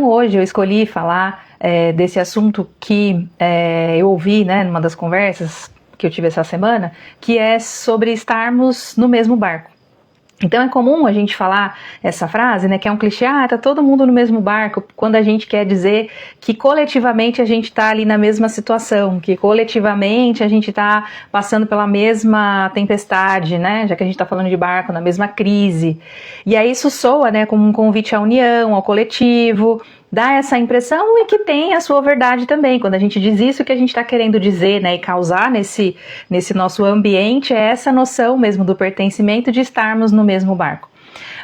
Hoje eu escolhi falar desse assunto que eu ouvi, né, numa das conversas que eu tive essa semana, que é sobre estarmos no mesmo barco. Então é comum a gente falar essa frase, né, que é um clichê, tá todo mundo no mesmo barco, quando a gente quer dizer que coletivamente a gente está ali na mesma situação, que coletivamente a gente está passando pela mesma tempestade, né, já que a gente está falando de barco, na mesma crise. E aí isso soa, né, como um convite à união, ao coletivo, dá essa impressão e que tem a sua verdade também. Quando a gente diz isso, o que a gente está querendo dizer, né, e causar nesse nosso ambiente é essa noção mesmo do pertencimento, de estarmos no mesmo barco.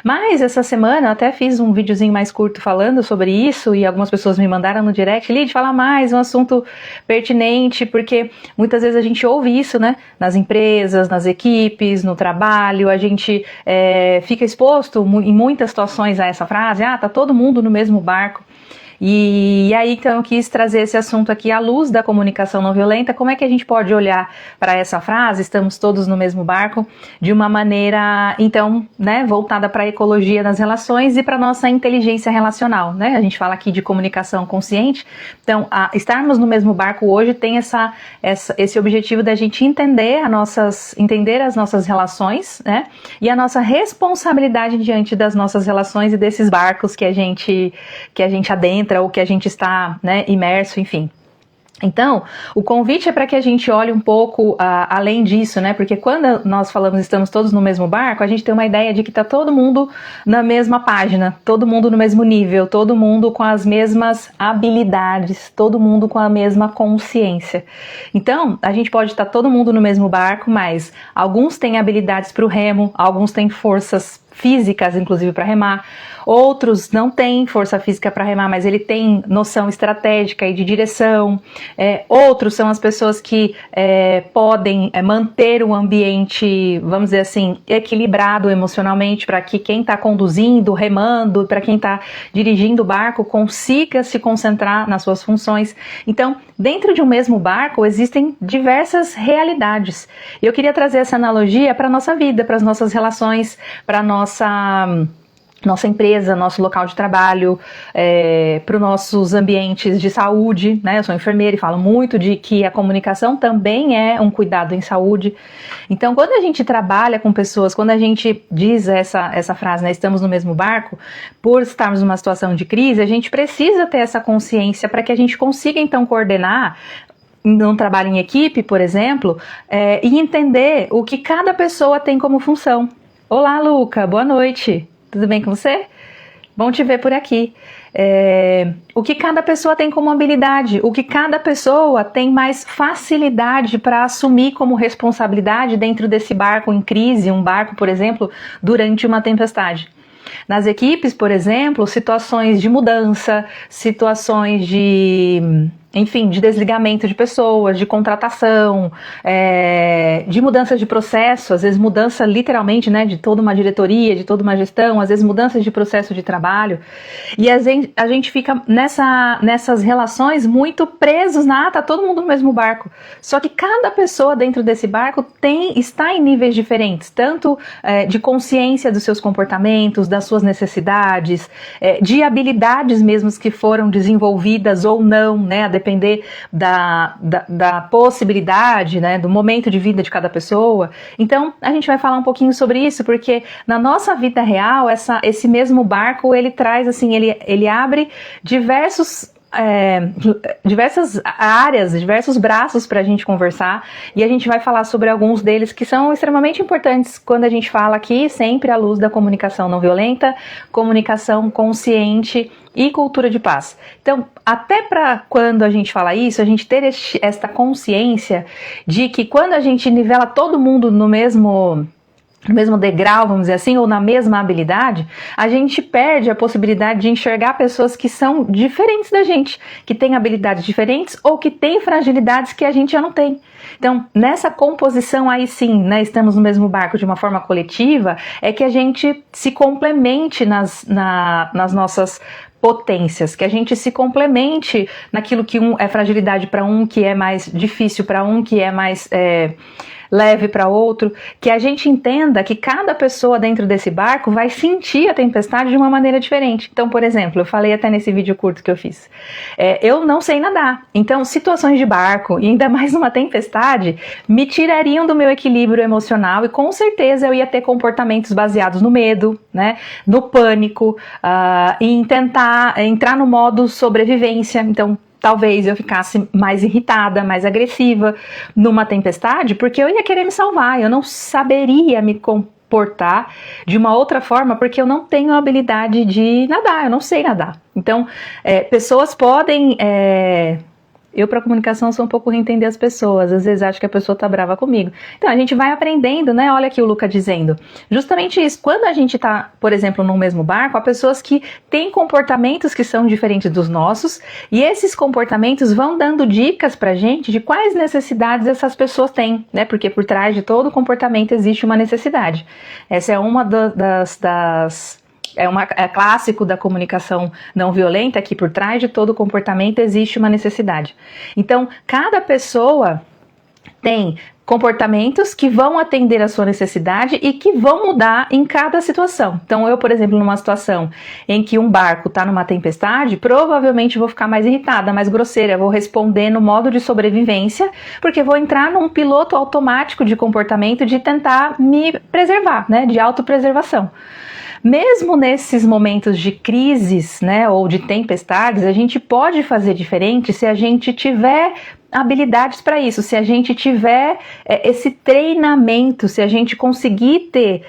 Mas essa semana eu até fiz um videozinho mais curto falando sobre isso e algumas pessoas me mandaram no direct, Lid, fala mais, um assunto pertinente, porque muitas vezes a gente ouve isso, né, nas empresas, nas equipes, no trabalho, a gente fica exposto em muitas situações a essa frase, tá todo mundo no mesmo barco. E aí então eu quis trazer esse assunto aqui à luz da comunicação não violenta. Como é que a gente pode olhar para essa frase, estamos todos no mesmo barco, de uma maneira então, né, voltada para a ecologia das relações e para nossa inteligência relacional, né? A gente fala aqui de comunicação consciente, então estarmos no mesmo barco hoje tem esse objetivo da gente entender as nossas relações, né, e a nossa responsabilidade diante das nossas relações e desses barcos que a gente adentra ou que a gente está, né, imerso, enfim. Então, o convite é para que a gente olhe um pouco além disso, né? Porque quando nós falamos estamos todos no mesmo barco, a gente tem uma ideia de que está todo mundo na mesma página, todo mundo no mesmo nível, todo mundo com as mesmas habilidades, todo mundo com a mesma consciência. Então, a gente pode estar todo mundo no mesmo barco, mas alguns têm habilidades para o remo, alguns têm forças físicas, inclusive, para remar. Outros não têm força física para remar, mas ele tem noção estratégica e de direção. Outros são as pessoas que podem manter o ambiente, vamos dizer assim, equilibrado emocionalmente, para que quem está conduzindo, remando, para quem está dirigindo o barco, consiga se concentrar nas suas funções. Então, dentro de um mesmo barco, existem diversas realidades. Eu queria trazer essa analogia para a nossa vida, para as nossas relações, para a nossa empresa, nosso local de trabalho, para os nossos ambientes de saúde, né? Eu sou enfermeira e falo muito de que a comunicação também é um cuidado em saúde. Então, quando a gente trabalha com pessoas, quando a gente diz essa frase, né, estamos no mesmo barco, por estarmos numa situação de crise, a gente precisa ter essa consciência para que a gente consiga, então, coordenar num trabalho em equipe, por exemplo, e entender o que cada pessoa tem como função. Olá, Luca, boa noite. Tudo bem com você? Bom te ver por aqui. O que cada pessoa tem como habilidade, o que cada pessoa tem mais facilidade para assumir como responsabilidade dentro desse barco em crise, um barco, por exemplo, durante uma tempestade. Nas equipes, por exemplo, situações de mudança, situações de desligamento de pessoas, de contratação, de mudança de processo, às vezes mudança literalmente, né, de toda uma diretoria, de toda uma gestão, às vezes mudanças de processo de trabalho, e a gente fica nessas relações muito presos tá todo mundo no mesmo barco, só que cada pessoa dentro desse barco está em níveis diferentes, tanto de consciência dos seus comportamentos, das suas necessidades, de habilidades mesmo que foram desenvolvidas ou não, né, a depender da possibilidade, né, do momento de vida de cada pessoa. Então, a gente vai falar um pouquinho sobre isso, porque na nossa vida real, esse mesmo barco, ele traz, assim, ele abre diversas áreas, diversos braços para a gente conversar, e a gente vai falar sobre alguns deles que são extremamente importantes quando a gente fala aqui, sempre à luz da comunicação não violenta, comunicação consciente e cultura de paz. Então, até para quando a gente fala isso, a gente ter esta consciência de que quando a gente nivela todo mundo no mesmo degrau, vamos dizer assim, ou na mesma habilidade, a gente perde a possibilidade de enxergar pessoas que são diferentes da gente, que têm habilidades diferentes ou que têm fragilidades que a gente já não tem. Então, nessa composição aí sim, né, estamos no mesmo barco de uma forma coletiva, é que a gente se complemente nas nossas potências, que a gente se complemente naquilo que é fragilidade para um, que é mais difícil para um, que é mais leve para outro, que a gente entenda que cada pessoa dentro desse barco vai sentir a tempestade de uma maneira diferente. Então, por exemplo, eu falei até nesse vídeo curto que eu fiz, eu não sei nadar, então situações de barco, e ainda mais numa tempestade, me tirariam do meu equilíbrio emocional e com certeza eu ia ter comportamentos baseados no medo, né, no pânico, em tentar entrar no modo sobrevivência. Então, talvez eu ficasse mais irritada, mais agressiva numa tempestade, porque eu ia querer me salvar, eu não saberia me comportar de uma outra forma, porque eu não tenho a habilidade de nadar, eu não sei nadar. Então, pessoas podem... Eu, para comunicação, sou um pouco ruim entender as pessoas. Às vezes acho que a pessoa tá brava comigo. Então, a gente vai aprendendo, né? Olha aqui o Luca dizendo. Justamente isso. Quando a gente tá, por exemplo, num mesmo barco, há pessoas que têm comportamentos que são diferentes dos nossos, e esses comportamentos vão dando dicas pra gente de quais necessidades essas pessoas têm, né? Porque por trás de todo comportamento existe uma necessidade. Essa é uma é clássico da comunicação não violenta, que por trás de todo comportamento existe uma necessidade. Então, cada pessoa tem comportamentos que vão atender a sua necessidade e que vão mudar em cada situação. Então, eu, por exemplo, numa situação em que um barco está numa tempestade, provavelmente vou ficar mais irritada, mais grosseira, vou responder no modo de sobrevivência, porque vou entrar num piloto automático de comportamento de tentar me preservar, né, de autopreservação. Mesmo nesses momentos de crises, né, ou de tempestades, a gente pode fazer diferente se a gente tiver habilidades para isso, se a gente tiver esse treinamento, se a gente conseguir ter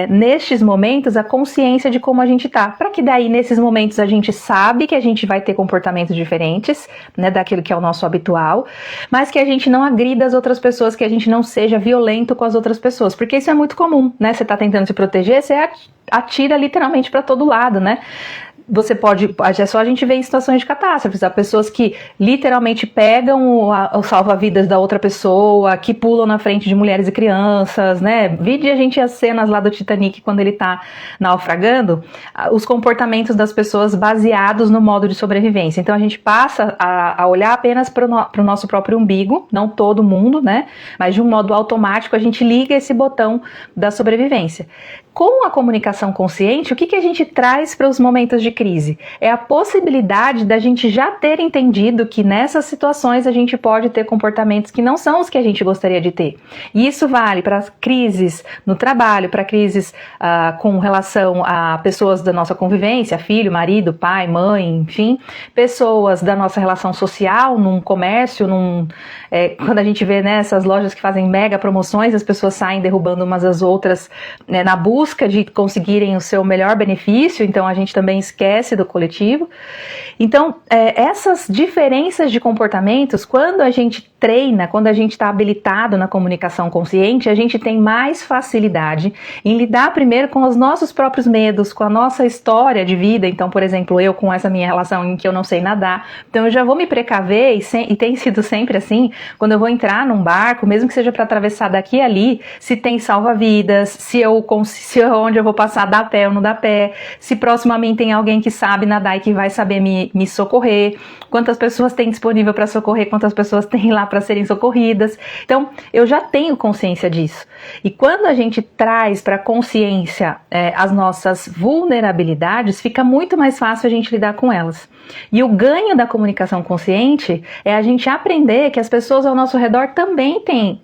nestes momentos a consciência de como a gente tá, para que daí nesses momentos a gente sabe que a gente vai ter comportamentos diferentes, né, daquilo que é o nosso habitual, mas que a gente não agrida as outras pessoas, que a gente não seja violento com as outras pessoas, porque isso é muito comum, né, você tá tentando se proteger, você atira literalmente para todo lado, né? Você pode, é só a gente ver em situações de catástrofes, há pessoas que literalmente pegam o salva-vidas da outra pessoa, que pulam na frente de mulheres e crianças, né? Vide a gente as cenas lá do Titanic quando ele tá naufragando, os comportamentos das pessoas baseados no modo de sobrevivência. Então a gente passa a olhar apenas para o nosso próprio umbigo, não todo mundo, né? Mas de um modo automático a gente liga esse botão da sobrevivência. Com a comunicação consciente, o que a gente traz para os momentos de crise? É a possibilidade da gente já ter entendido que nessas situações a gente pode ter comportamentos que não são os que a gente gostaria de ter. E isso vale para crises no trabalho, para crises com relação a pessoas da nossa convivência, filho, marido, pai, mãe, enfim, pessoas da nossa relação social, num comércio, quando a gente vê, né, essas lojas que fazem mega promoções, as pessoas saem derrubando umas às outras, né, na busca de conseguirem o seu melhor benefício, então a gente também esquece do coletivo. Então, essas diferenças de comportamentos, quando a gente treina, quando a gente está habilitado na comunicação consciente, a gente tem mais facilidade em lidar primeiro com os nossos próprios medos, com a nossa história de vida. Então, por exemplo, eu com essa minha relação em que eu não sei nadar, então eu já vou me precaver, e tem sido sempre assim, quando eu vou entrar num barco, mesmo que seja para atravessar daqui e ali, se tem salva-vidas, se onde eu vou passar dá pé ou não dá pé, se próximo a mim tem alguém que sabe nadar e que vai saber me socorrer, quantas pessoas tem disponível para socorrer, quantas pessoas tem lá para serem socorridas. Então, eu já tenho consciência disso. E quando a gente traz para a consciência as nossas vulnerabilidades, fica muito mais fácil a gente lidar com elas. E o ganho da comunicação consciente é a gente aprender que as pessoas ao nosso redor também têm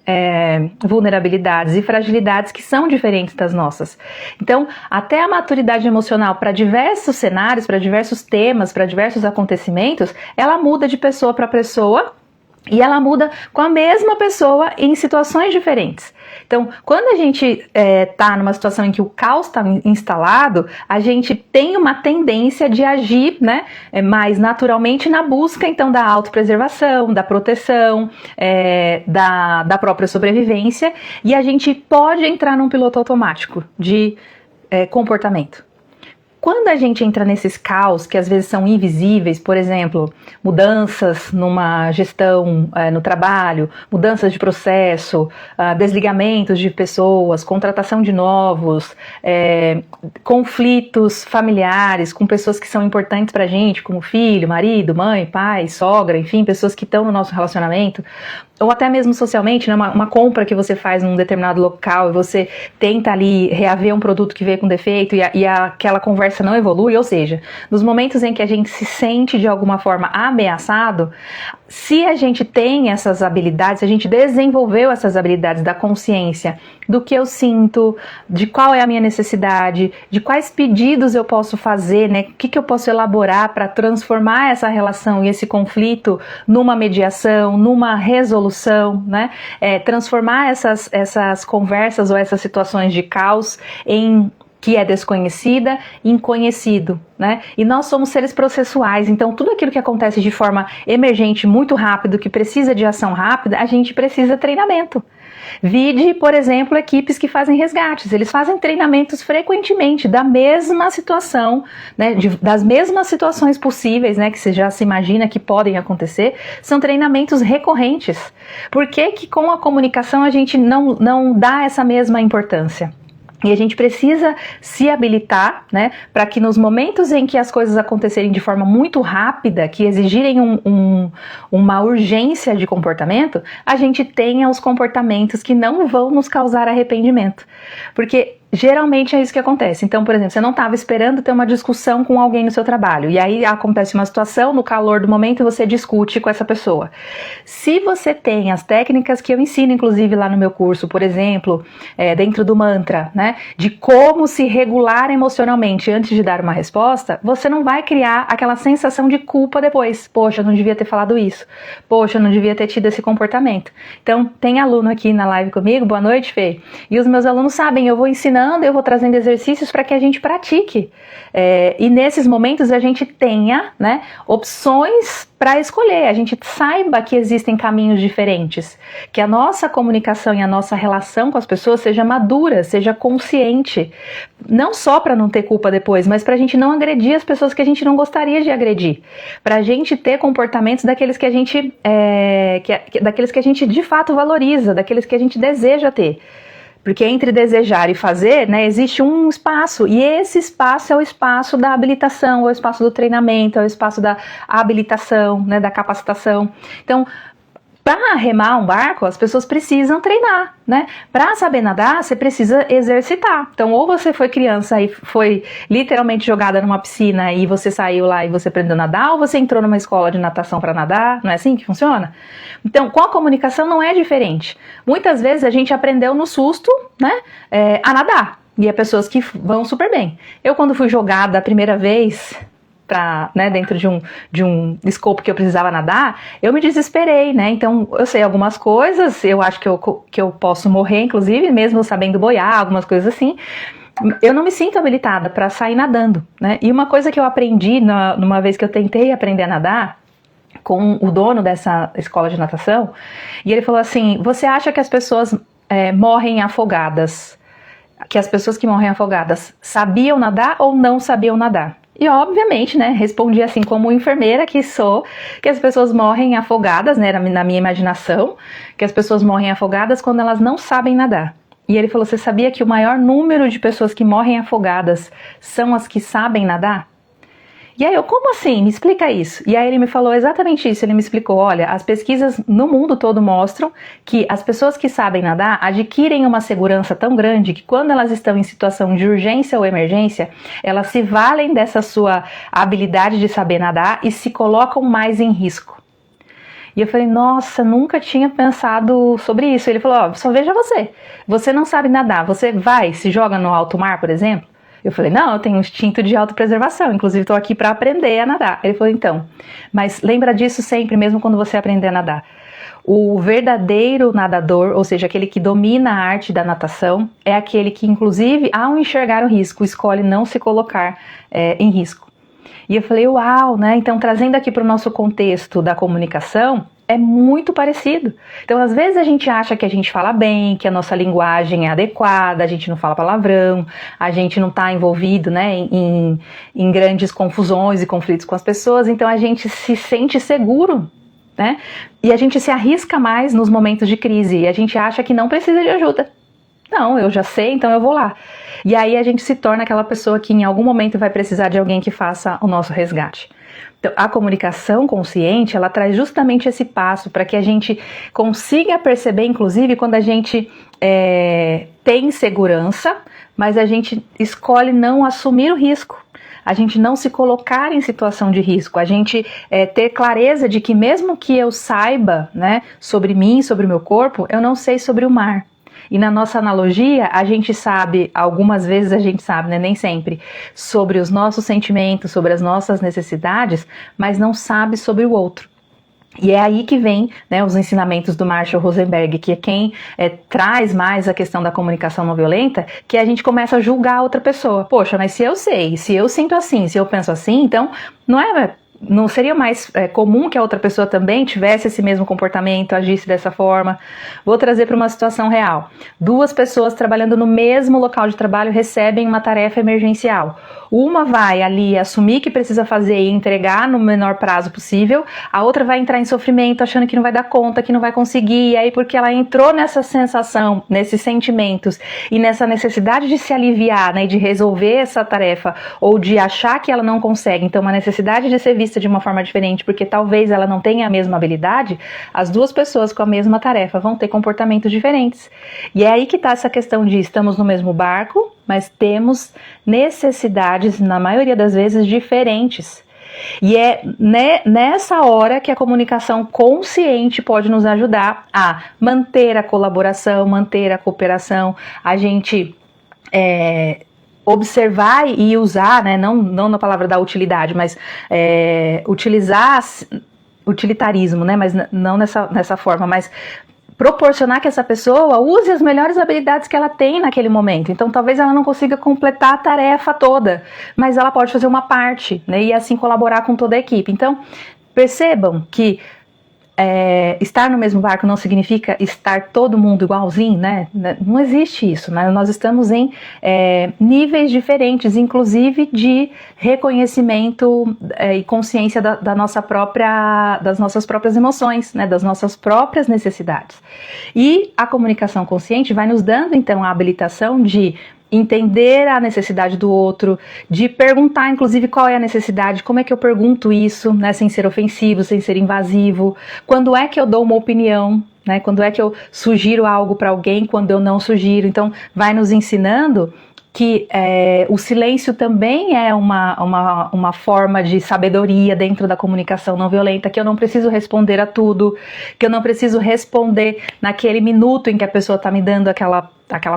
vulnerabilidades e fragilidades que são diferentes das nossas. Então, até a maturidade emocional para diversos cenários, para diversos temas, para diversos acontecimentos, ela muda de pessoa para pessoa. E ela muda com a mesma pessoa em situações diferentes. Então, quando a gente está numa situação em que o caos está instalado, a gente tem uma tendência de agir, né, mais naturalmente na busca, então, da autopreservação, da proteção, da própria sobrevivência, e a gente pode entrar num piloto automático de comportamento. Quando a gente entra nesses caos que às vezes são invisíveis, por exemplo, mudanças numa gestão no trabalho, mudanças de processo, desligamentos de pessoas, contratação de novos, conflitos familiares com pessoas que são importantes pra gente, como filho, marido, mãe, pai, sogra, enfim, pessoas que estão no nosso relacionamento, ou até mesmo socialmente, né, uma compra que você faz num determinado local e você tenta ali reaver um produto que veio com defeito e aquela conversa não evolui, ou seja, nos momentos em que a gente se sente de alguma forma ameaçado, se a gente tem essas habilidades, se a gente desenvolveu essas habilidades da consciência, do que eu sinto, de qual é a minha necessidade, de quais pedidos eu posso fazer, né? O que eu posso elaborar para transformar essa relação e esse conflito numa mediação, numa resolução, né? Transformar essas conversas ou essas situações de caos em que é desconhecida, em conhecido, né? E nós somos seres processuais, então tudo aquilo que acontece de forma emergente, muito rápido, que precisa de ação rápida, a gente precisa treinamento. Vide, por exemplo, equipes que fazem resgates, eles fazem treinamentos frequentemente da mesma situação, né, das mesmas situações possíveis, né, que você já se imagina que podem acontecer, são treinamentos recorrentes. Por que que com a comunicação a gente não dá essa mesma importância? E a gente precisa se habilitar, né, para que nos momentos em que as coisas acontecerem de forma muito rápida, que exigirem uma urgência de comportamento, a gente tenha os comportamentos que não vão nos causar arrependimento. Porque geralmente é isso que acontece. Então, por exemplo, você não estava esperando ter uma discussão com alguém no seu trabalho, e aí acontece uma situação, no calor do momento você discute com essa pessoa. Se você tem as técnicas que eu ensino, inclusive lá no meu curso, por exemplo, dentro do mantra, né, de como se regular emocionalmente antes de dar uma resposta, você não vai criar aquela sensação de culpa depois. Poxa, eu não devia ter falado isso. Poxa, eu não devia ter tido esse comportamento. Então, tem aluno aqui na live comigo, boa noite, Fê, e os meus alunos sabem, eu vou ensinando, eu vou trazendo exercícios para que a gente pratique. E nesses momentos a gente tenha, né, opções para escolher, a gente saiba que existem caminhos diferentes, que a nossa comunicação e a nossa relação com as pessoas seja madura, seja consciente, não só para não ter culpa depois, mas para a gente não agredir as pessoas que a gente não gostaria de agredir, para a gente ter comportamentos daqueles que a gente, daqueles que a gente de fato valoriza, daqueles que a gente deseja ter. Porque entre desejar e fazer, né, existe um espaço, e esse espaço é o espaço da habilitação, é o espaço do treinamento, é o espaço da habilitação, né, da capacitação. Então, para remar um barco, as pessoas precisam treinar, né? Para saber nadar, você precisa exercitar. Então, ou você foi criança e foi literalmente jogada numa piscina e você saiu lá e você aprendeu a nadar, ou você entrou numa escola de natação para nadar, não é assim que funciona? Então, com a comunicação não é diferente. Muitas vezes a gente aprendeu no susto, né, a nadar, e há pessoas que vão super bem. Eu, quando fui jogada a primeira vez, né, dentro de um escopo que eu precisava nadar, eu me desesperei, né? Então eu sei algumas coisas, eu acho que eu posso morrer, inclusive, mesmo sabendo boiar, algumas coisas assim. Eu não me sinto habilitada para sair nadando, né? E uma coisa que eu aprendi numa vez que eu tentei aprender a nadar com o dono dessa escola de natação, e ele falou assim: você acha que as pessoas morrem afogadas, que as pessoas que morrem afogadas sabiam nadar ou não sabiam nadar? E obviamente, né, respondi assim como enfermeira que sou, que as pessoas morrem afogadas, né, na minha imaginação, que as pessoas morrem afogadas quando elas não sabem nadar. E ele falou: você sabia que o maior número de pessoas que morrem afogadas são as que sabem nadar? E aí eu, como assim? Me explica isso. E aí ele me falou exatamente isso, ele me explicou: olha, as pesquisas no mundo todo mostram que as pessoas que sabem nadar adquirem uma segurança tão grande que quando elas estão em situação de urgência ou emergência, elas se valem dessa sua habilidade de saber nadar e se colocam mais em risco. E eu falei: nossa, nunca tinha pensado sobre isso. Ele falou: ó, só veja você não sabe nadar, você vai, se joga no alto mar, por exemplo? Eu falei: não, eu tenho um instinto de autopreservação, inclusive estou aqui para aprender a nadar. Ele falou: então, mas lembra disso sempre, mesmo quando você aprender a nadar. O verdadeiro nadador, ou seja, aquele que domina a arte da natação, é aquele que, inclusive, ao enxergar o risco, escolhe não se colocar em risco. E eu falei: uau, né? Então, trazendo aqui para o nosso contexto da comunicação, é muito parecido. Então, às vezes a gente acha que a gente fala bem, que a nossa linguagem é adequada, a gente não fala palavrão, a gente não está envolvido, né, em grandes confusões e conflitos com as pessoas, então a gente se sente seguro, né? E a gente se arrisca mais nos momentos de crise, e a gente acha que não precisa de ajuda. Não, eu já sei, então eu vou lá. E aí a gente se torna aquela pessoa que em algum momento vai precisar de alguém que faça o nosso resgate. Então, a comunicação consciente, ela traz justamente esse passo para que a gente consiga perceber, inclusive, quando a gente tem segurança, mas a gente escolhe não assumir o risco. A gente não se colocar em situação de risco, a gente ter clareza de que mesmo que eu saiba, né, sobre mim, sobre o meu corpo, eu não sei sobre o mar. E na nossa analogia, a gente sabe, algumas vezes a gente sabe, né, nem sempre, sobre os nossos sentimentos, sobre as nossas necessidades, mas não sabe sobre o outro. E é aí que vem, né, os ensinamentos do Marshall Rosenberg, que é quem traz mais a questão da comunicação não violenta, que a gente começa a julgar a outra pessoa. Poxa, mas se eu sei, se eu sinto assim, se eu penso assim, então não seria mais comum que a outra pessoa também tivesse esse mesmo comportamento, agisse dessa forma? Vou trazer para uma situação real. 2 pessoas trabalhando no mesmo local de trabalho recebem uma tarefa emergencial. Uma vai ali assumir que precisa fazer e entregar no menor prazo possível, a outra vai entrar em sofrimento achando que não vai dar conta, que não vai conseguir, e aí porque ela entrou nessa sensação, nesses sentimentos e nessa necessidade de se aliviar, né, de resolver essa tarefa ou de achar que ela não consegue, então uma necessidade de ser vista de uma forma diferente, porque talvez ela não tenha a mesma habilidade, as 2 pessoas com a mesma tarefa vão ter comportamentos diferentes. E é aí que está essa questão de estamos no mesmo barco, mas temos necessidades, na maioria das vezes, diferentes. E é nessa hora que a comunicação consciente pode nos ajudar a manter a colaboração, manter a cooperação, a gente observar e usar, né, não na palavra da utilidade, mas utilizar utilitarismo, né, mas não nessa forma, mas proporcionar que essa pessoa use as melhores habilidades que ela tem naquele momento. Então talvez ela não consiga completar a tarefa toda, mas ela pode fazer uma parte, né, e assim colaborar com toda a equipe. Então percebam que estar no mesmo barco não significa estar todo mundo igualzinho, né? Não existe isso, né? Nós estamos em níveis diferentes, inclusive de reconhecimento e consciência das nossas próprias emoções, né? Das nossas próprias necessidades. E a comunicação consciente vai nos dando, então, a habilitação de entender a necessidade do outro, de perguntar, inclusive, qual é a necessidade, como é que eu pergunto isso, né, sem ser ofensivo, sem ser invasivo, quando é que eu dou uma opinião, né, quando é que eu sugiro algo para alguém, quando eu não sugiro. Então, vai nos ensinando que o silêncio também é uma forma de sabedoria dentro da comunicação não violenta, que eu não preciso responder a tudo, que eu não preciso responder naquele minuto em que a pessoa está me dando aquela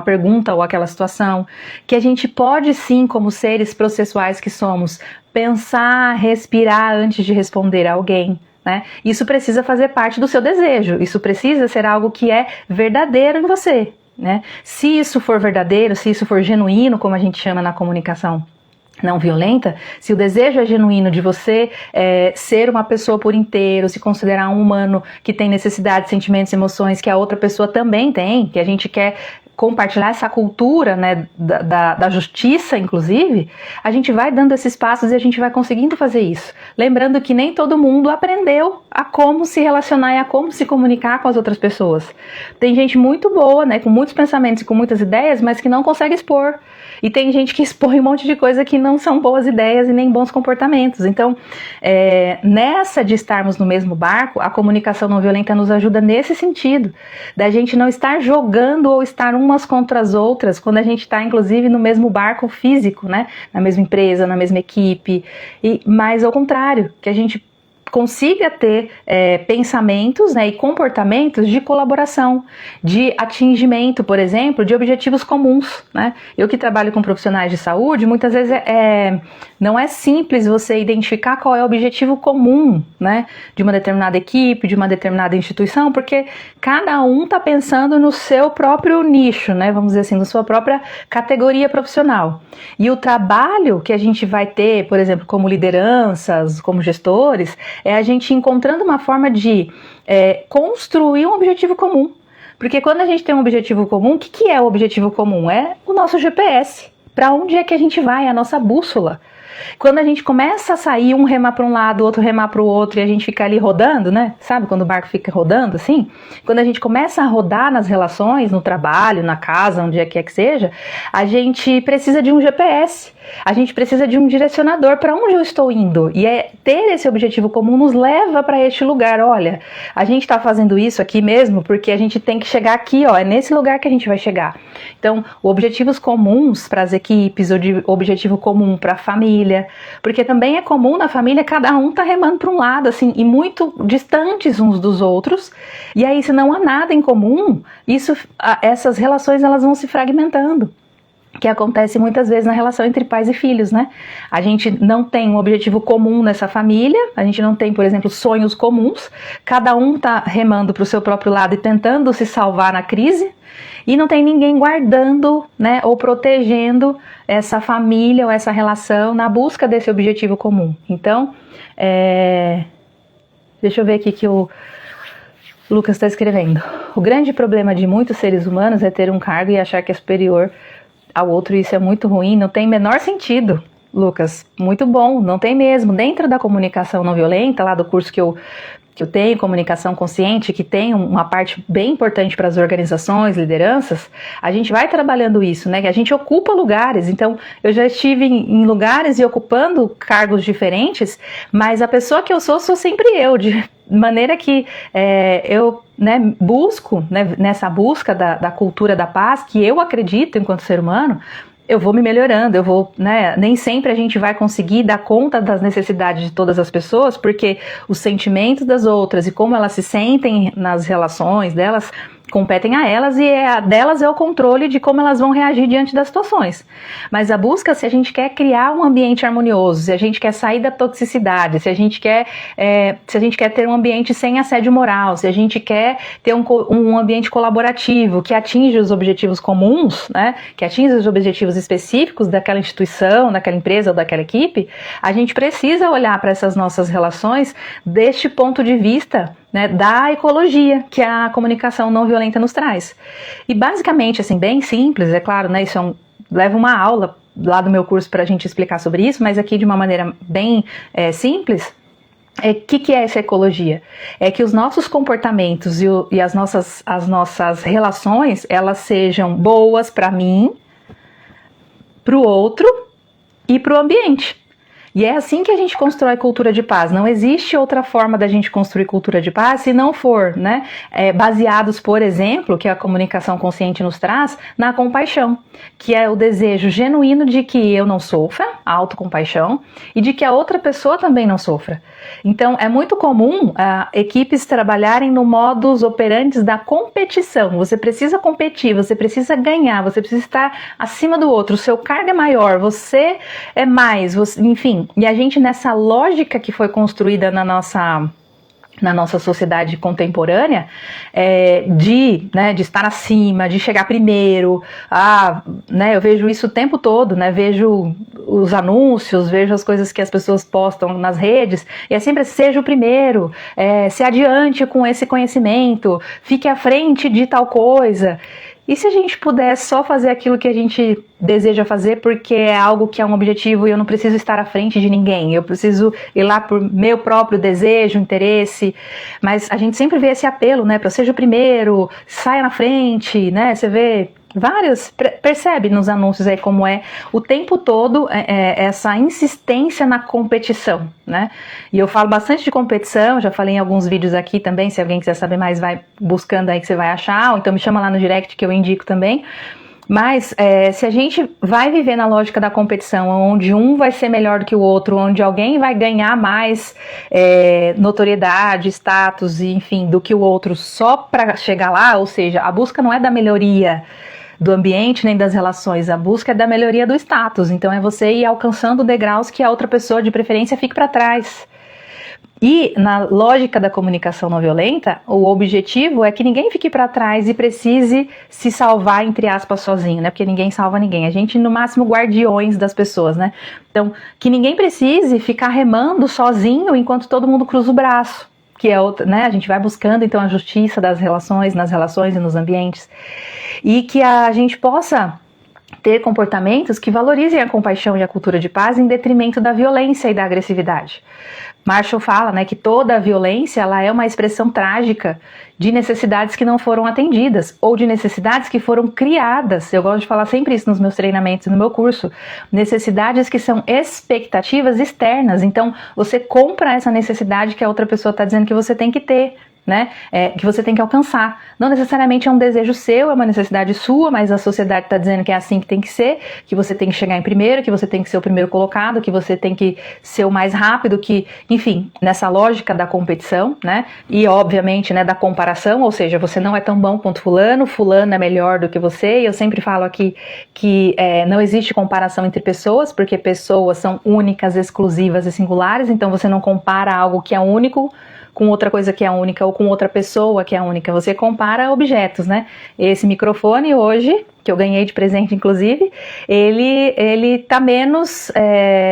pergunta ou aquela situação, que a gente pode sim, como seres processuais que somos, pensar, respirar antes de responder a alguém. Né? Isso precisa fazer parte do seu desejo, isso precisa ser algo que é verdadeiro em você. Né? Se isso for verdadeiro, se isso for genuíno, como a gente chama na comunicação não violenta, se o desejo é genuíno de você ser uma pessoa por inteiro, se considerar um humano que tem necessidades, sentimentos, emoções que a outra pessoa também tem, que a gente quer compartilhar essa cultura, né, da justiça, inclusive, a gente vai dando esses passos e a gente vai conseguindo fazer isso. Lembrando que nem todo mundo aprendeu a como se relacionar e a como se comunicar com as outras pessoas. Tem gente muito boa, né, com muitos pensamentos e com muitas ideias, mas que não consegue expor. E tem gente que expõe um monte de coisa que não são boas ideias e nem bons comportamentos. Então, nessa de estarmos no mesmo barco, a comunicação não violenta nos ajuda nesse sentido, da gente não estar jogando ou estar umas contra as outras, quando a gente está, inclusive, no mesmo barco físico, né? Na mesma empresa, na mesma equipe, mas ao contrário, que a gente consiga ter pensamentos, né, e comportamentos de colaboração, de atingimento, por exemplo, de objetivos comuns. Né? Eu que trabalho com profissionais de saúde, muitas vezes não é simples você identificar qual é o objetivo comum, né, de uma determinada equipe, de uma determinada instituição, porque cada um está pensando no seu próprio nicho, né, vamos dizer assim, na sua própria categoria profissional. E o trabalho que a gente vai ter, por exemplo, como lideranças, como gestores, é a gente encontrando uma forma de construir um objetivo comum. Porque quando a gente tem um objetivo comum, o que é o objetivo comum? É o nosso GPS. Para onde é que a gente vai? A nossa bússola. Quando a gente começa a sair, um remar para um lado, outro remar para o outro, e a gente fica ali rodando, né? Sabe quando o barco fica rodando assim? Quando a gente começa a rodar nas relações, no trabalho, na casa, onde quer que seja, a gente precisa de um GPS. A gente precisa de um direcionador para onde eu estou indo. E ter esse objetivo comum nos leva para este lugar. Olha, a gente está fazendo isso aqui mesmo porque a gente tem que chegar aqui, ó, é nesse lugar que a gente vai chegar. Então, objetivos comuns para as equipes, objetivo comum para a família, porque também é comum na família cada um tá remando para um lado, assim, e muito distantes uns dos outros. E aí, se não há nada em comum, essas relações elas vão se fragmentando. Que acontece muitas vezes na relação entre pais e filhos, né? A gente não tem um objetivo comum nessa família, a gente não tem, por exemplo, sonhos comuns, cada um tá remando para o seu próprio lado e tentando se salvar na crise, e não tem ninguém guardando, né, ou protegendo essa família ou essa relação na busca desse objetivo comum. Então, deixa eu ver aqui que o Lucas está escrevendo. O grande problema de muitos seres humanos é ter um cargo e achar que é superior ao outro, isso é muito ruim, não tem menor sentido, Lucas, muito bom, não tem mesmo. Dentro da comunicação não violenta, lá do curso que eu tenho, comunicação consciente, que tem uma parte bem importante para as organizações, lideranças, a gente vai trabalhando isso, né, que a gente ocupa lugares. Então, eu já estive em lugares e ocupando cargos diferentes, mas a pessoa que eu sou sempre eu, de maneira que eu, né, busco, né, nessa busca da cultura da paz, que eu acredito enquanto ser humano, eu vou me melhorando, eu vou, né, nem sempre a gente vai conseguir dar conta das necessidades de todas as pessoas, porque os sentimentos das outras e como elas se sentem nas relações delas competem a elas, e a delas é o controle de como elas vão reagir diante das situações. Mas a busca, se a gente quer criar um ambiente harmonioso, se a gente quer sair da toxicidade, se a gente quer ter um ambiente sem assédio moral, se a gente quer ter um ambiente colaborativo que atinja os objetivos comuns, né, que atinja os objetivos específicos daquela instituição, daquela empresa ou daquela equipe, a gente precisa olhar para essas nossas relações deste ponto de vista, né, da ecologia que a comunicação não violenta nos traz. E basicamente, assim, bem simples, é claro, né, isso leva uma aula lá do meu curso para a gente explicar sobre isso, mas aqui de uma maneira bem simples. Que é essa ecologia? É que os nossos comportamentos e as nossas relações, elas sejam boas para mim, para o outro e para o ambiente. E é assim que a gente constrói cultura de paz. Não existe outra forma da gente construir cultura de paz se não for, né, baseados, por exemplo, que a comunicação consciente nos traz, na compaixão, que é o desejo genuíno de que eu não sofra, a autocompaixão, e de que a outra pessoa também não sofra. Então, é muito comum equipes trabalharem no modus operandi da competição. Você precisa competir, você precisa ganhar, você precisa estar acima do outro, o seu cargo é maior, você é mais, enfim. E a gente, nessa lógica que foi construída na nossa sociedade contemporânea, de estar acima, de chegar primeiro, né, eu vejo isso o tempo todo, né, vejo os anúncios, vejo as coisas que as pessoas postam nas redes, e é sempre: seja o primeiro, se adiante com esse conhecimento, fique à frente de tal coisa. E se a gente pudesse só fazer aquilo que a gente deseja fazer porque é algo que é um objetivo e eu não preciso estar à frente de ninguém, eu preciso ir lá por meu próprio desejo, interesse, mas a gente sempre vê esse apelo, né, para seja o primeiro, saia na frente, né, você vê vários, percebe nos anúncios aí como é o tempo todo essa insistência na competição, né? E eu falo bastante de competição, já falei em alguns vídeos aqui também, se alguém quiser saber mais vai buscando aí que você vai achar, ou então me chama lá no direct que eu indico também. Mas se a gente vai viver na lógica da competição, onde um vai ser melhor do que o outro, onde alguém vai ganhar mais notoriedade, status, enfim, do que o outro só para chegar lá, ou seja, a busca não é da melhoria do ambiente nem das relações, a busca é da melhoria do status. Então é você ir alcançando degraus que a outra pessoa de preferência fique para trás. E na lógica da comunicação não violenta, o objetivo é que ninguém fique para trás e precise se salvar, entre aspas, sozinho, né? Porque ninguém salva ninguém. A gente, no máximo, guardiões das pessoas, né? Então, que ninguém precise ficar remando sozinho enquanto todo mundo cruza o braço. Que é outra, né? A gente vai buscando, então, a justiça das relações, nas relações e nos ambientes. E que a gente possa ter comportamentos que valorizem a compaixão e a cultura de paz em detrimento da violência e da agressividade. Marshall fala, né, que toda a violência ela é uma expressão trágica de necessidades que não foram atendidas ou de necessidades que foram criadas. Eu gosto de falar sempre isso nos meus treinamentos e no meu curso. Necessidades que são expectativas externas. Então, você compra essa necessidade que a outra pessoa está dizendo que você tem que ter, né? Que você tem que alcançar. Não necessariamente é um desejo seu, é uma necessidade sua, mas a sociedade está dizendo que é assim que tem que ser, que você tem que chegar em primeiro, que você tem que ser o primeiro colocado, que você tem que ser o mais rápido, que, enfim, nessa lógica da competição, né? E obviamente, né, da comparação, ou seja, você não é tão bom quanto fulano é melhor do que você, e eu sempre falo aqui que não existe comparação entre pessoas, porque pessoas são únicas, exclusivas e singulares, então você não compara algo que é único com outra coisa que é única ou com outra pessoa que é única, você compara objetos, né? Esse microfone hoje, que eu ganhei de presente inclusive, ele tá menos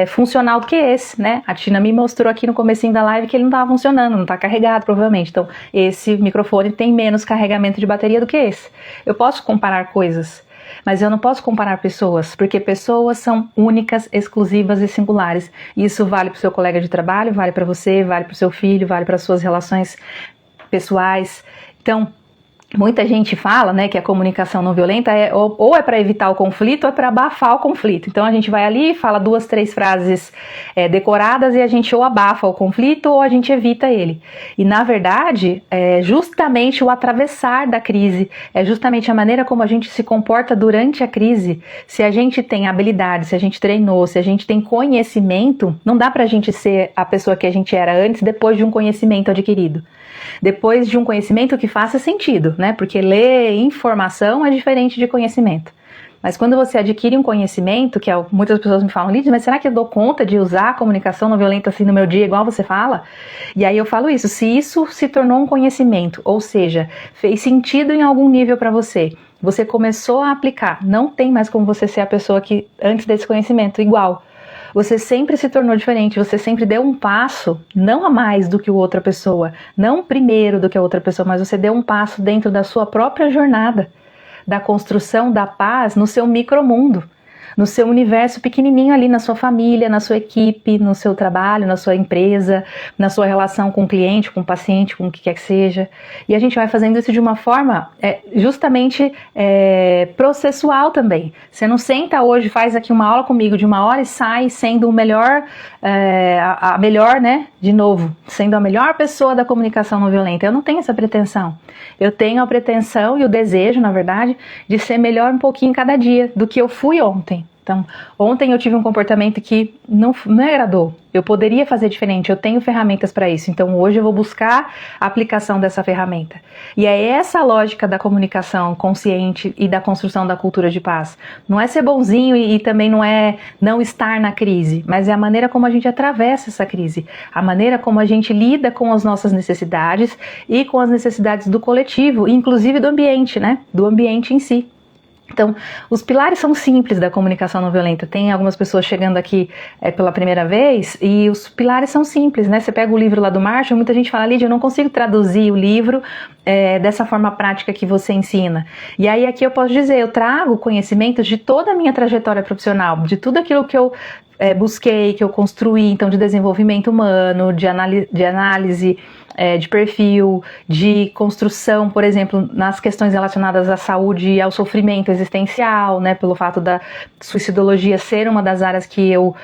funcional do que esse, né? A Tina me mostrou aqui no comecinho da live que ele não tava funcionando, não tá carregado provavelmente, então esse microfone tem menos carregamento de bateria do que esse. Eu posso comparar coisas, mas eu não posso comparar pessoas, porque pessoas são únicas, exclusivas e singulares. Isso vale para o seu colega de trabalho, vale para você, vale para o seu filho, vale para as suas relações pessoais. Então, muita gente fala, né, que a comunicação não violenta ou é para evitar o conflito ou é para abafar o conflito. Então a gente vai ali, fala 2, 3 frases decoradas e a gente ou abafa o conflito ou a gente evita ele. E na verdade é justamente o atravessar da crise, é justamente a maneira como a gente se comporta durante a crise. Se a gente tem habilidade, se a gente treinou, se a gente tem conhecimento, não dá pra gente ser a pessoa que a gente era antes depois de um conhecimento adquirido. Depois de um conhecimento que faça sentido, né? Porque ler informação é diferente de conhecimento. Mas quando você adquire um conhecimento, que muitas pessoas me falam, Lídia, mas será que eu dou conta de usar a comunicação não violenta assim no meu dia, igual você fala? E aí eu falo isso, se isso se tornou um conhecimento, ou seja, fez sentido em algum nível para você, você começou a aplicar, não tem mais como você ser a pessoa que antes desse conhecimento, igual. Você sempre se tornou diferente, você sempre deu um passo, não a mais do que outra pessoa, não primeiro do que a outra pessoa, mas você deu um passo dentro da sua própria jornada, da construção da paz no seu micromundo, no seu universo pequenininho ali, na sua família, na sua equipe, no seu trabalho, na sua empresa, na sua relação com o cliente, com o paciente, com o que quer que seja. E a gente vai fazendo isso de uma forma justamente processual também. Você não senta hoje, faz aqui uma aula comigo de 1 hora e sai sendo o melhor, a melhor, né, de novo, sendo a melhor pessoa da comunicação não violenta. Eu não tenho essa pretensão. Eu tenho a pretensão e o desejo, na verdade, de ser melhor um pouquinho cada dia do que eu fui ontem. Então, ontem eu tive um comportamento que não me agradou. Eu poderia fazer diferente, eu tenho ferramentas para isso. Então, hoje eu vou buscar a aplicação dessa ferramenta. E é essa a lógica da comunicação consciente e da construção da cultura de paz. Não é ser bonzinho e também não é não estar na crise, mas é a maneira como a gente atravessa essa crise, a maneira como a gente lida com as nossas necessidades e com as necessidades do coletivo, inclusive do ambiente, né? Do ambiente em si. Então, os pilares são simples da comunicação não violenta. Tem algumas pessoas chegando aqui pela primeira vez e os pilares são simples, né? Você pega o livro lá do Marshall, muita gente fala, Lídia, eu não consigo traduzir o livro dessa forma prática que você ensina. E aí aqui eu posso dizer, eu trago conhecimentos de toda a minha trajetória profissional, de tudo aquilo que eu busquei, que eu construí, então de desenvolvimento humano, de análise de perfil, de construção, por exemplo, nas questões relacionadas à saúde e ao sofrimento existencial, né, pelo fato da suicidologia ser uma das áreas que eu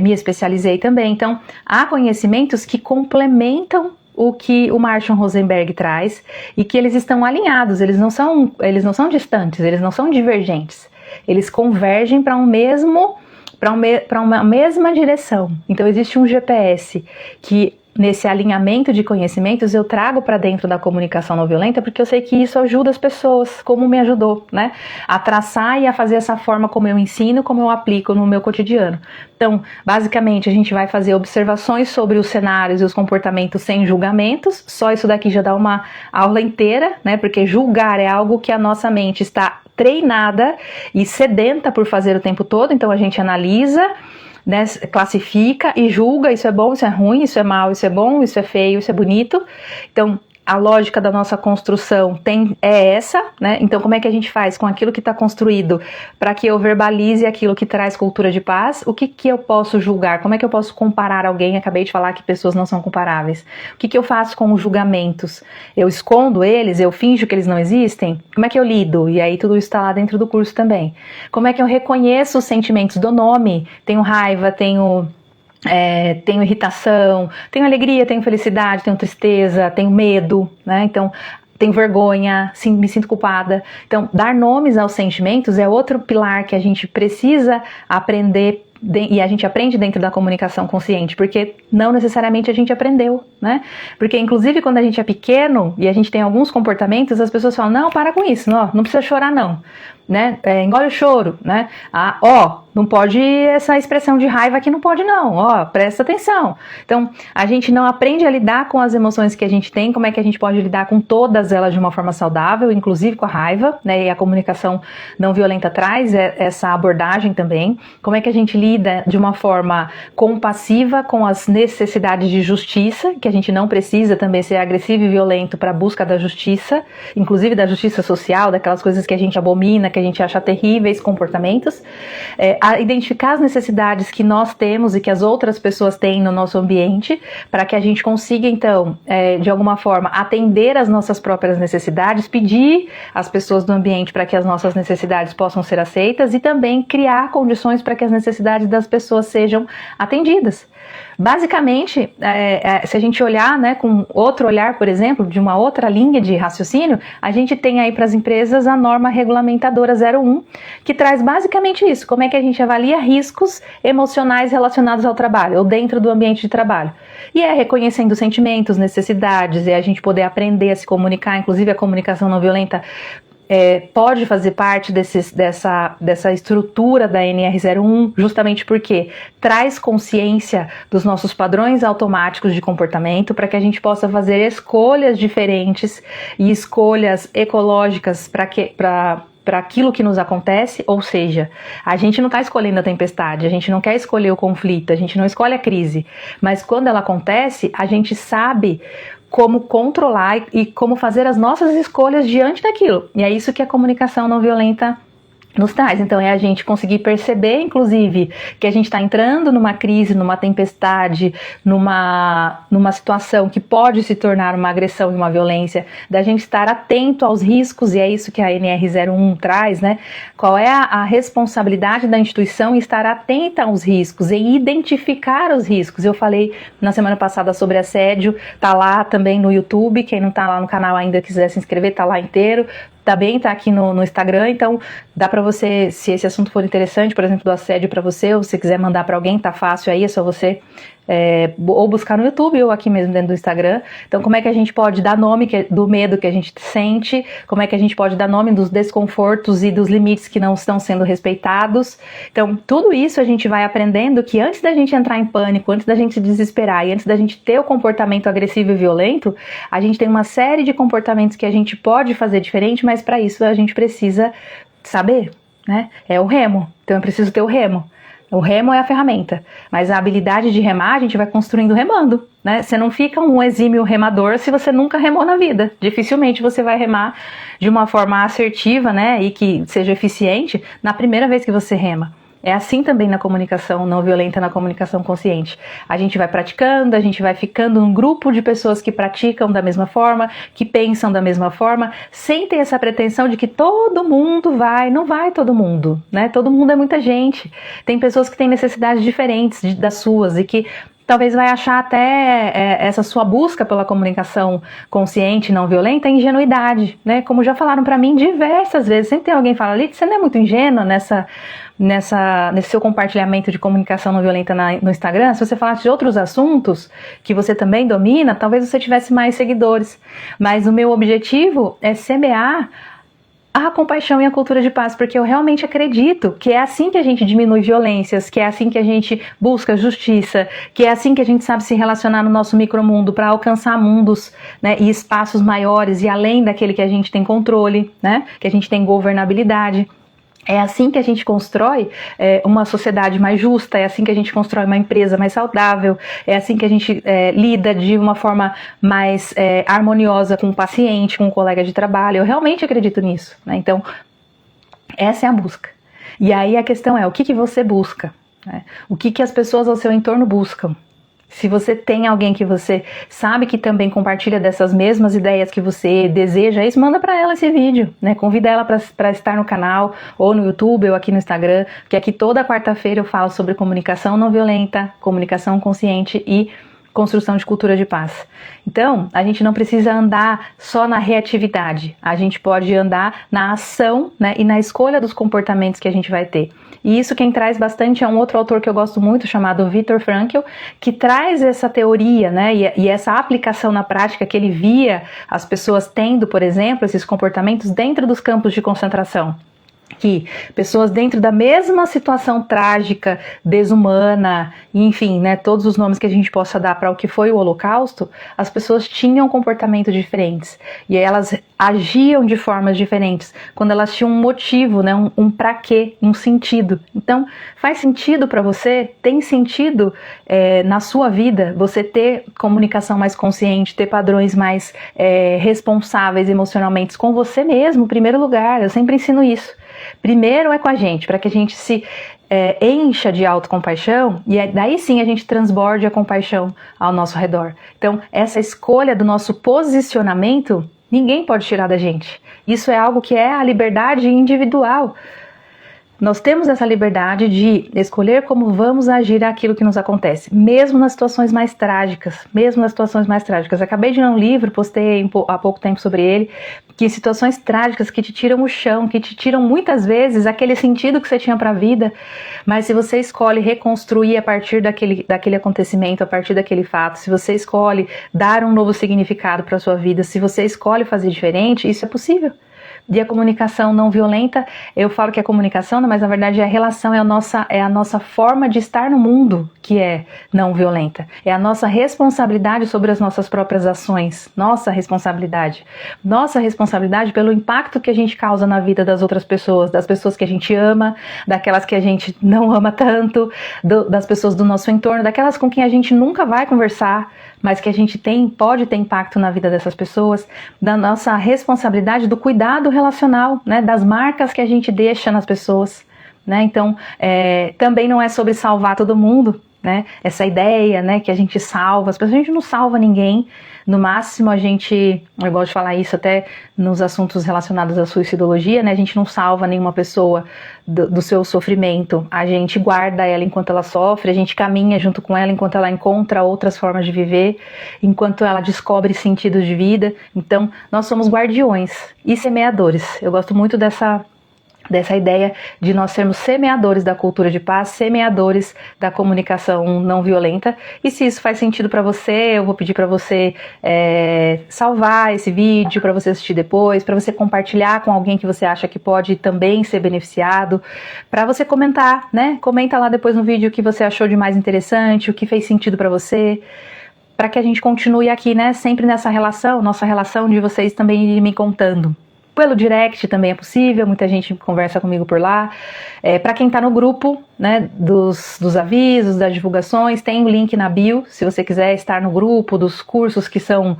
me especializei também. Então, há conhecimentos que complementam o que o Marshall Rosenberg traz e que eles estão alinhados, eles não são distantes, eles não são divergentes, eles convergem para uma mesma direção. Então existe um GPS que nesse alinhamento de conhecimentos eu trago para dentro da comunicação não violenta, porque eu sei que isso ajuda as pessoas, como me ajudou, né? A traçar e a fazer essa forma como eu ensino, como eu aplico no meu cotidiano. Então, basicamente, a gente vai fazer observações sobre os cenários e os comportamentos sem julgamentos. Só isso daqui já dá uma aula inteira, né? Porque julgar é algo que a nossa mente está treinada e sedenta por fazer o tempo todo. Então, a gente analisa, né, classifica e julga, isso é bom, isso é ruim, isso é mal, isso é bom, isso é feio, isso é bonito. Então, a lógica da nossa construção é essa, né? Então, como é que a gente faz com aquilo que está construído para que eu verbalize aquilo que traz cultura de paz? O que eu posso julgar? Como é que eu posso comparar alguém? Acabei de falar que pessoas não são comparáveis. O que eu faço com os julgamentos? Eu escondo eles? Eu finjo que eles não existem? Como é que eu lido? E aí tudo isso está lá dentro do curso também. Como é que eu reconheço os sentimentos do nome? Tenho raiva, tenho irritação, tenho alegria, tenho felicidade, tenho tristeza, tenho medo, né? Então, tenho vergonha, sim, me sinto culpada. Então, dar nomes aos sentimentos é outro pilar que a gente precisa aprender e a gente aprende dentro da comunicação consciente, porque não necessariamente a gente aprendeu, né? Porque inclusive quando a gente é pequeno e a gente tem alguns comportamentos, as pessoas falam, não, para com isso, não precisa chorar não, né? Engole o choro, né? Não pode essa expressão de raiva aqui, não pode não, presta atenção. Então, a gente não aprende a lidar com as emoções que a gente tem, como é que a gente pode lidar com todas elas de uma forma saudável, inclusive com a raiva, né? E a comunicação não violenta traz essa abordagem também. Como é que a gente lida de uma forma compassiva com as necessidades de justiça, que a gente não precisa também ser agressivo e violento para a busca da justiça, inclusive da justiça social, daquelas coisas que a gente abomina, que a gente acha terríveis comportamentos. A identificar as necessidades que nós temos e que as outras pessoas têm no nosso ambiente, para que a gente consiga, então, de alguma forma, atender às nossas próprias necessidades, pedir às pessoas do ambiente para que as nossas necessidades possam ser aceitas e também criar condições para que as necessidades das pessoas sejam atendidas. Basicamente, se a gente olhar, né, com outro olhar, por exemplo, de uma outra linha de raciocínio, a gente tem aí para as empresas a norma regulamentadora 01, que traz basicamente isso, como é que a gente avalia riscos emocionais relacionados ao trabalho, ou dentro do ambiente de trabalho. E é reconhecendo sentimentos, necessidades, a gente poder aprender a se comunicar, inclusive a comunicação não violenta, pode fazer parte dessa estrutura da NR01, justamente porque traz consciência dos nossos padrões automáticos de comportamento para que a gente possa fazer escolhas diferentes e escolhas ecológicas para aquilo que nos acontece, ou seja, a gente não está escolhendo a tempestade, a gente não quer escolher o conflito, a gente não escolhe a crise, mas quando ela acontece, a gente sabe como controlar e como fazer as nossas escolhas diante daquilo. E é isso que a comunicação não violenta nos traz. Então é a gente conseguir perceber, inclusive, que a gente está entrando numa crise, numa tempestade, numa situação que pode se tornar uma agressão e uma violência, da gente estar atento aos riscos, e é isso que a NR01 traz, né? Qual é a responsabilidade da instituição em estar atenta aos riscos, em identificar os riscos. Eu falei na semana passada sobre assédio, tá lá também no YouTube, quem não tá lá no canal ainda quiser se inscrever, tá lá inteiro. Também tá aqui no Instagram, então dá pra você, se esse assunto for interessante, por exemplo, do assédio pra você, ou se quiser mandar pra alguém, tá fácil aí, é só você ou buscar no YouTube ou aqui mesmo dentro do Instagram. Então, como é que a gente pode dar nome do medo que a gente sente, como é que a gente pode dar nome dos desconfortos e dos limites que não estão sendo respeitados. Então, tudo isso a gente vai aprendendo que antes da gente entrar em pânico, antes da gente se desesperar e antes da gente ter o comportamento agressivo e violento, a gente tem uma série de comportamentos que a gente pode fazer diferente, mas para isso a gente precisa saber, né? É o remo, então eu preciso ter o remo. O remo é a ferramenta, mas a habilidade de remar a gente vai construindo remando, né? Você não fica um exímio remador se você nunca remou na vida. Dificilmente você vai remar de uma forma assertiva, né? E que seja eficiente na primeira vez que você rema. É assim também na comunicação não violenta, na comunicação consciente. A gente vai praticando, a gente vai ficando um grupo de pessoas que praticam da mesma forma, que pensam da mesma forma, sem ter essa pretensão de que todo mundo vai. Não vai todo mundo, né? Todo mundo é muita gente. Tem pessoas que têm necessidades diferentes das suas e que talvez vai achar até essa sua busca pela comunicação consciente, não violenta, ingenuidade, né? Como já falaram pra mim diversas vezes. Sempre tem alguém que fala, Lid, você não é muito ingênua nesse seu compartilhamento de comunicação não violenta no Instagram? Se você falasse de outros assuntos que você também domina, talvez você tivesse mais seguidores. Mas o meu objetivo é semear a compaixão e a cultura de paz, porque eu realmente acredito que é assim que a gente diminui violências, que é assim que a gente busca justiça, que é assim que a gente sabe se relacionar no nosso micromundo para alcançar mundos, né, e espaços maiores e além daquele que a gente tem controle, né, que a gente tem governabilidade. É assim que a gente constrói uma sociedade mais justa, é assim que a gente constrói uma empresa mais saudável, é assim que a gente lida de uma forma mais harmoniosa com o paciente, com o colega de trabalho. Eu realmente acredito nisso, né? Então, essa é a busca. E aí a questão é, o que você busca? Né? O que as pessoas ao seu entorno buscam? Se você tem alguém que você sabe que também compartilha dessas mesmas ideias que você deseja, isso, manda para ela esse vídeo, né? Convida ela para estar no canal, ou no YouTube, ou aqui no Instagram, porque aqui toda quarta-feira eu falo sobre comunicação não violenta, comunicação consciente e construção de cultura de paz. Então, a gente não precisa andar só na reatividade, a gente pode andar na ação, né, e na escolha dos comportamentos que a gente vai ter. E isso quem traz bastante é um outro autor que eu gosto muito, chamado Viktor Frankl, que traz essa teoria, né, e essa aplicação na prática que ele via as pessoas tendo, por exemplo, esses comportamentos dentro dos campos de concentração. Que pessoas dentro da mesma situação trágica, desumana, enfim, né, todos os nomes que a gente possa dar para o que foi o Holocausto, as pessoas tinham comportamentos diferentes e elas agiam de formas diferentes quando elas tinham um motivo, né, um para quê, um sentido. Então, faz sentido para você? Tem sentido na sua vida você ter comunicação mais consciente, ter padrões mais responsáveis emocionalmente com você mesmo, em primeiro lugar. Eu sempre ensino isso. Primeiro é com a gente, para que a gente se encha de autocompaixão e daí sim a gente transborde a compaixão ao nosso redor. Então, essa escolha do nosso posicionamento, ninguém pode tirar da gente. Isso é algo que é a liberdade individual. Nós temos essa liberdade de escolher como vamos agir àquilo que nos acontece, mesmo nas situações mais trágicas, Acabei de ler um livro, postei há pouco tempo sobre ele, que situações trágicas que te tiram o chão, que te tiram muitas vezes aquele sentido que você tinha para a vida, mas se você escolhe reconstruir a partir daquele acontecimento, a partir daquele fato, se você escolhe dar um novo significado para a sua vida, se você escolhe fazer diferente, isso é possível. E a comunicação não violenta, eu falo que é comunicação, mas na verdade é a relação, é a nossa forma de estar no mundo que é não violenta. É a nossa responsabilidade sobre as nossas próprias ações, nossa responsabilidade pelo impacto que a gente causa na vida das outras pessoas, das pessoas que a gente ama, daquelas que a gente não ama tanto, das pessoas do nosso entorno, daquelas com quem a gente nunca vai conversar, mas que a gente pode ter impacto na vida dessas pessoas, da nossa responsabilidade do cuidado relacional, né, das marcas que a gente deixa nas pessoas, né? Então, também não é sobre salvar todo mundo, né? Essa ideia, né, que a gente salva as pessoas, a gente não salva ninguém. No máximo eu gosto de falar isso até nos assuntos relacionados à suicidologia, né? A gente não salva nenhuma pessoa do seu sofrimento, a gente guarda ela enquanto ela sofre, a gente caminha junto com ela enquanto ela encontra outras formas de viver, enquanto ela descobre sentidos de vida. Então, nós somos guardiões e semeadores. Eu gosto muito dessa ideia de nós sermos semeadores da cultura de paz, semeadores da comunicação não violenta. E se isso faz sentido para você, eu vou pedir para você salvar esse vídeo, para você assistir depois, para você compartilhar com alguém que você acha que pode também ser beneficiado, para você comentar, né? Comenta lá depois no vídeo o que você achou de mais interessante, o que fez sentido para você, para que a gente continue aqui, né? Sempre nessa relação, nossa relação de vocês também irem me contando. Pelo direct também é possível, muita gente conversa comigo por lá. Para quem está no grupo, né, dos avisos, das divulgações, tem o link na bio, se você quiser estar no grupo dos cursos que são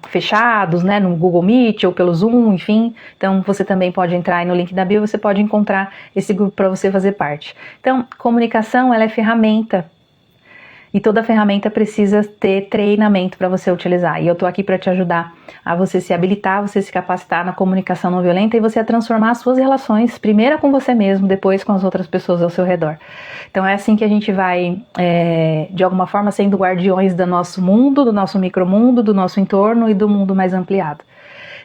fechados, né, no Google Meet ou pelo Zoom, enfim. Então você também pode entrar aí no link da bio, você pode encontrar esse grupo para você fazer parte. Então, comunicação, ela é ferramenta. E toda ferramenta precisa ter treinamento para você utilizar. E eu estou aqui para te ajudar a você se habilitar, você se capacitar na comunicação não violenta e você a transformar as suas relações, primeiro com você mesmo, depois com as outras pessoas ao seu redor. Então é assim que a gente vai, de alguma forma, sendo guardiões do nosso mundo, do nosso micromundo, do nosso entorno e do mundo mais ampliado.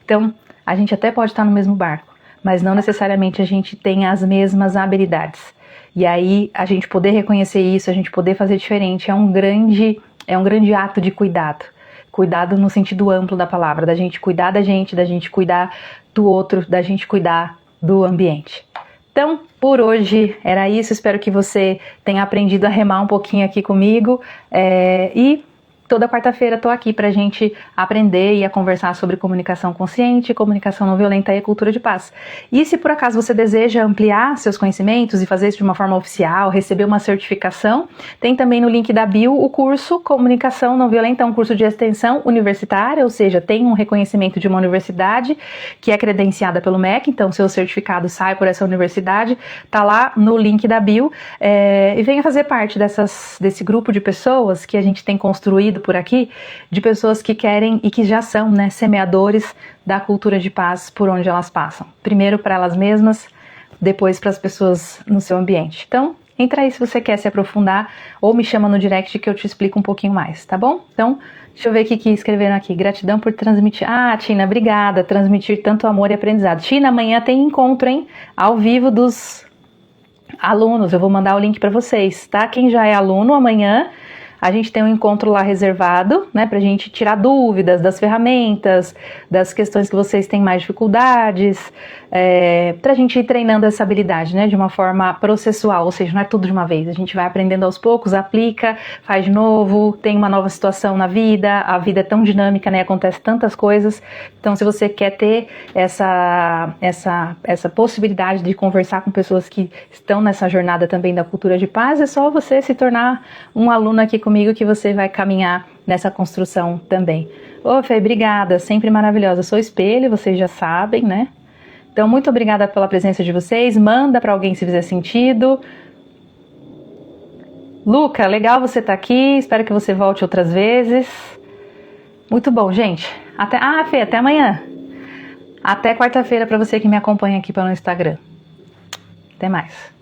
Então, a gente até pode estar no mesmo barco, mas não necessariamente a gente tem as mesmas habilidades. E aí, a gente poder reconhecer isso, a gente poder fazer diferente, é um grande ato de cuidado. Cuidado no sentido amplo da palavra, da gente cuidar da gente cuidar do outro, da gente cuidar do ambiente. Então, por hoje era isso, espero que você tenha aprendido a remar um pouquinho aqui comigo e toda quarta-feira estou aqui para a gente aprender e a conversar sobre comunicação consciente, comunicação não violenta e cultura de paz. E se por acaso você deseja ampliar seus conhecimentos e fazer isso de uma forma oficial, receber uma certificação, tem também no link da bio o curso Comunicação Não Violenta, um curso de extensão universitária, ou seja, tem um reconhecimento de uma universidade que é credenciada pelo MEC, então seu certificado sai por essa universidade, tá lá no link da bio, e venha fazer parte desse grupo de pessoas que a gente tem construído por aqui, de pessoas que querem e que já são, né, semeadores da cultura de paz por onde elas passam. Primeiro para elas mesmas, depois para as pessoas no seu ambiente. Então, entra aí se você quer se aprofundar ou me chama no direct que eu te explico um pouquinho mais, tá bom? Então, deixa eu ver o que escreveram aqui. Gratidão por transmitir. Ah, Tina, obrigada. Transmitir tanto amor e aprendizado. Tina, amanhã tem encontro, hein? Ao vivo dos alunos. Eu vou mandar o link para vocês, tá? Quem já é aluno, amanhã a gente tem um encontro lá reservado, né, pra gente tirar dúvidas das ferramentas, das questões que vocês têm mais dificuldades, pra gente ir treinando essa habilidade, né, de uma forma processual, ou seja, não é tudo de uma vez, a gente vai aprendendo aos poucos, aplica, faz de novo, tem uma nova situação na vida, a vida é tão dinâmica, né, acontece tantas coisas, então se você quer ter essa possibilidade de conversar com pessoas que estão nessa jornada também da cultura de paz, é só você se tornar um aluno aqui comigo que você vai caminhar nessa construção também. Ô, Fê, obrigada, sempre maravilhosa. Eu sou espelho, vocês já sabem, né? Então, muito obrigada pela presença de vocês. Manda para alguém se fizer sentido. Luca, legal você estar aqui. Espero que você volte outras vezes. Muito bom, gente. Fê, até amanhã. Até quarta-feira para você que me acompanha aqui pelo Instagram. Até mais.